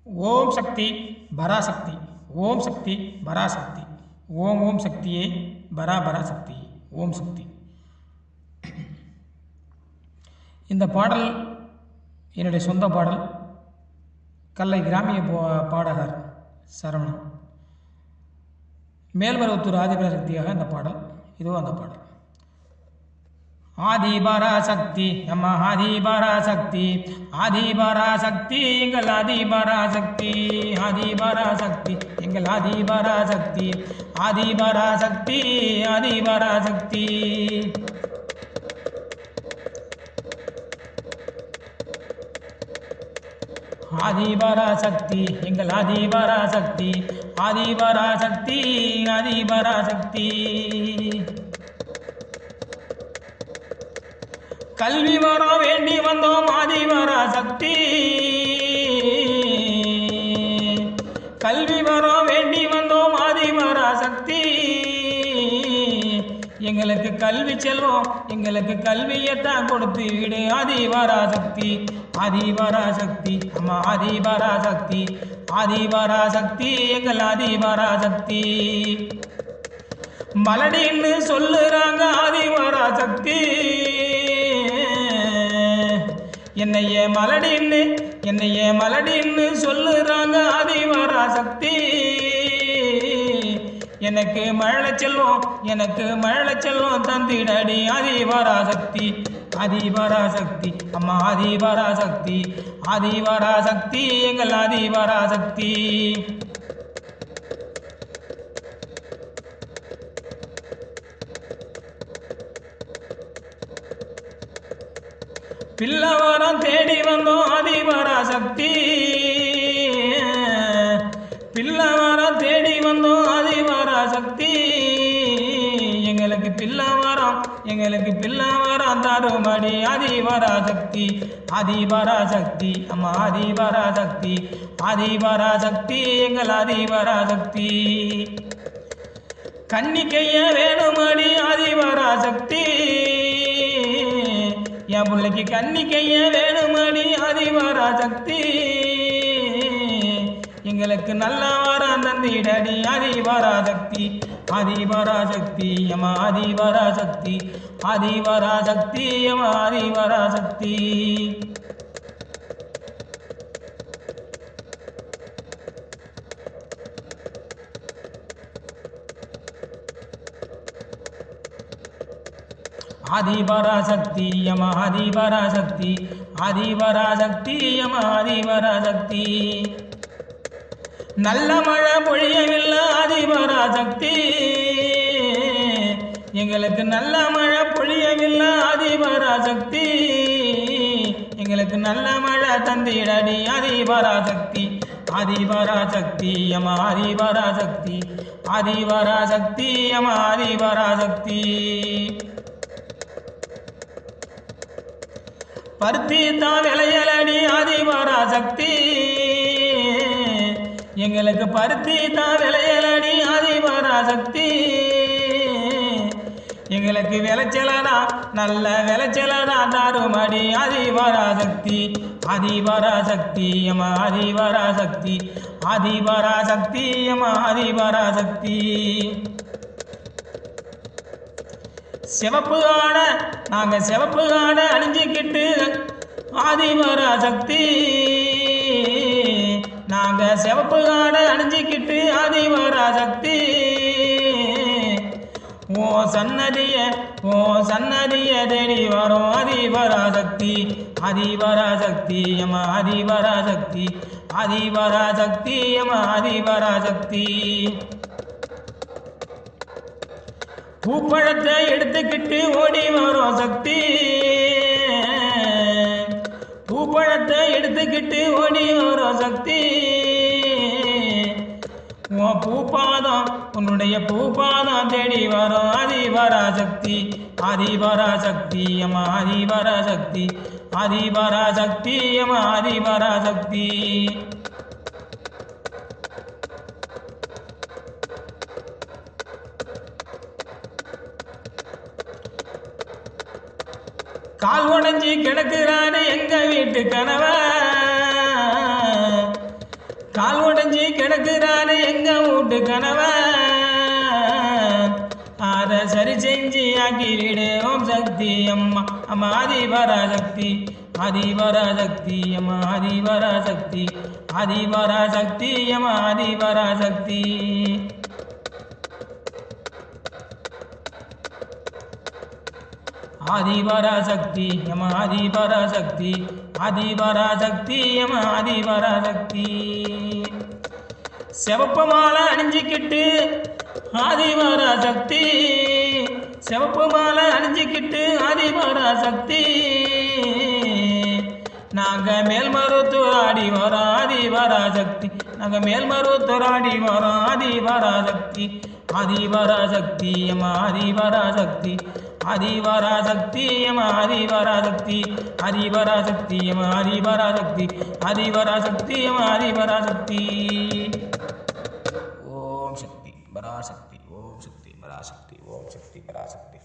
ஓம் சக்தி பராசக்தி, ஓம் சக்தி பராசக்தி, ஓம் ஓம் சக்தியே பராசக்தி, ஓம் சக்தி. இந்த பாடல் என்னுடைய சொந்த பாடல். கல்லை கிராமிய பாடகர் சரவணன். மேல்மருவத்தூர் ஆதிபராசக்தியாக இந்த பாடல். இதோ அந்த பாடல். ஆதிபராசக்தி நம்ம ஆதிபராசக்தி, ஆதிபராசக்தி எங்கள் ஆதிபராசக்தி, ஆதிபராசக்தி எங்கள் ஆதிபராசக்தி, ஆதிபராசக்தி ஆதிபராசக்தி. ஆதிபராசக்தி எங்கள் ஆதிபராசக்தி, ஆதிபராசக்தி ஆதிபராசக்தி. கல்வி வர வேண்டி வந்தோம் ஆதிபராசக்தி, கல்வி வர வேண்டி வந்தோம் ஆதிபராசக்தி. எங்களுக்கு கல்வி செல்வம், எங்களுக்கு கல்வியைத்தான் கொடுத்து விடு ஆதிபராசக்தி, ஆதிபராசக்தி அம்மா ஆதிபராசக்தி, ஆதிபராசக்தி எங்கள் ஆதிபராசக்தி. மலடின்னு சொல்லுறாங்க ஆதிபராசக்தி, என்னைய மலடின்னு சொல்லுறாங்க ஆதிபராசக்தி. எனக்கு மழை செல்வம் தந்திடடி ஆதிபராசக்தி, ஆதிபராசக்தி அம்மா ஆதிபராசக்தி, ஆதிபராசக்தி எங்கள் ஆதிபராசக்தி. பிள்ளவரம் தேடி வந்தோம் ஆதிபராசக்தி, பிள்ளவரம் தேடி வந்தோம் ஆதிபராசக்தி. எங்களுக்கு பிள்ளவரம் தருமடி ஆதிபராசக்தி, ஆதிபராசக்தி அம்மா ஆதிபராசக்தி, ஆதிபராசக்தி எங்கள் ஆதிபராசக்தி. கன்னிக்கைய வேணுமடி ஆதிபராசக்தி, என் பிள்ளைக்கு கன்னிக்கைய வேணுமடி ஆதிபராசக்தி. எங்களுக்கு நல்ல வாரம் தந்திடடி ஆதிபராசக்தி, ஆதிபராசக்தி எம ஆதிபராசக்தி, ஆதிபராசக்தி எம ஆதிபராசக்தி. ஆதிபராசக்தி யம ஆதிபராசக்தி, ஆதிபராசக்தி யம ஆதிபராசக்தி. நல்ல மழை பொழியவில்லை ஆதிபராசக்தி, எங்களுக்கு நல்ல மழை பொழியவில்லை ஆதிபராசக்தி. எங்களுக்கு நல்ல மழை தந்திடடி ஆதிபராசக்தி, ஆதிபராசக்தி யம ஆதிபராசக்தி, ஆதிபராசக்தி யம ஆதிபராசக்தி. பருத்தி தான் விளையலடி ஆதிபராசக்தி, எங்களுக்கு பருத்தி தான் விளையலடி ஆதிபராசக்தி. எங்களுக்கு விளைச்சலடா நல்ல விளைச்சலடா தாருமடி ஆதிபராசக்தி, ஆதிபராசக்தி யம ஆதிபராசக்தி, ஆதிபராசக்தி யம ஆதிபராசக்தி. சிவப்பு ஆட நாங்கள் சிவப்பு ஆட அணிஞ்சிக்கிட்டு ஆதிபராசக்தி, நாங்கள் சிவப்பு ஆட அணிஞ்சிக்கிட்டு ஆதிபராசக்தி. ஓ சன்னதிய தேடி வரும் ஆதிபராசக்தி, ஆதிபராசக்தி யம ஆதிபராசக்தி, ஆதிபராசக்தி யம ஆதிபராசக்தி. பூப்பழத்தை எடுத்துக்கிட்டு ஓடி வரும் சக்தி, பூப்பழத்தை எடுத்துக்கிட்டு ஓடி வரும் சக்தி. உன் பூப்பாதம் உன்னுடைய பூப்பாதம் தேடி வரும் ஆதிபராசக்தி, ஆதிபராசக்தி யம ஆதிபராசக்தி, ஆதிபராசக்தி யம ஆதிபராசக்தி. கால் உடைஞ்சி கிடக்குறானே எங்க வீட்டு கணவன், கால் உடைஞ்சி கிடக்குறாரு எங்க வீட்டு கணவன் அதை சரி செஞ்சு ஆக்கி விடு ஓம் சக்தி அம்மா அம்மா ஆதிபராசக்தி ஆதிபராசக்தி அம்மா ஆதிபராசக்தி ஆதிபராசக்தி அம்மா ஆதிபராசக்தி ஆதிபராசக்தி அம்மா ஆதிபராசக்தி ஆதிபராசக்தி அம்மா ஆதிபராசக்தி சிவப்பு மாலை அணிஞ்சிக்கிட்டு ஆதிபராசக்தி சிவப்பு மாலை அணிஞ்சிக்கிட்டு ஆதிபராசக்தி நாங்கள் மேல்மருத்துவராடி வரோம் ஆதிபராசக்தி நாங்கள் மேல்மருத்துவராடி வரோம் ஆதிபராசக்தி ஆதிபராசக்தி அம்மா ஆதிபராசக்தி ஆதிபராசக்தி அம்மா ஆதிபராசக்தி ஆதிபராசக்தி அம்மா ஆதிபராசக்தி ஆதிபராசக்தி அம்மா ஆதிபராசக்தி ஓம் சக்தி பராசக்தி ஓம் சக்தி பராசக்தி ஓம் சக்தி பராசக்தி